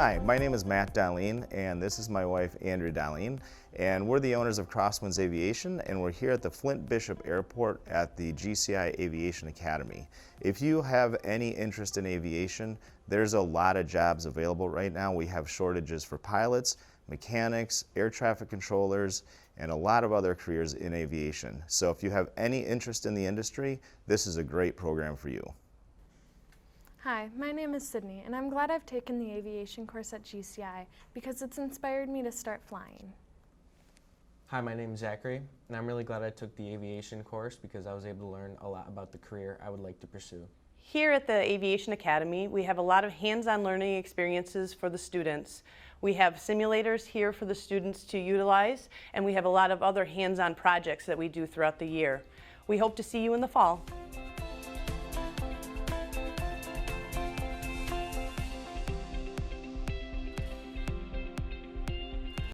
Hi, my name is Matt Darlene, and this is my wife, Andrea Darlene, and we're the owners of Crosswinds Aviation, and we're here at the Flint Bishop Airport at the GCI Aviation Academy. If you have any interest in aviation, there's a lot of jobs available right now. We have shortages for pilots, mechanics, air traffic controllers, and a lot of other careers in aviation. So if you have any interest in the industry, this is a great program for you. Hi, my name is Sydney, and I'm glad I've taken the aviation course at GCI because it's inspired me to start flying. Hi, my name is Zachary, and I'm really glad I took the aviation course because I was able to learn a lot about the career I would like to pursue. Here at the Aviation Academy, we have a lot of hands-on learning experiences for the students. We have simulators here for the students to utilize, and we have a lot of other hands-on projects that we do throughout the year. We hope to see you in the fall.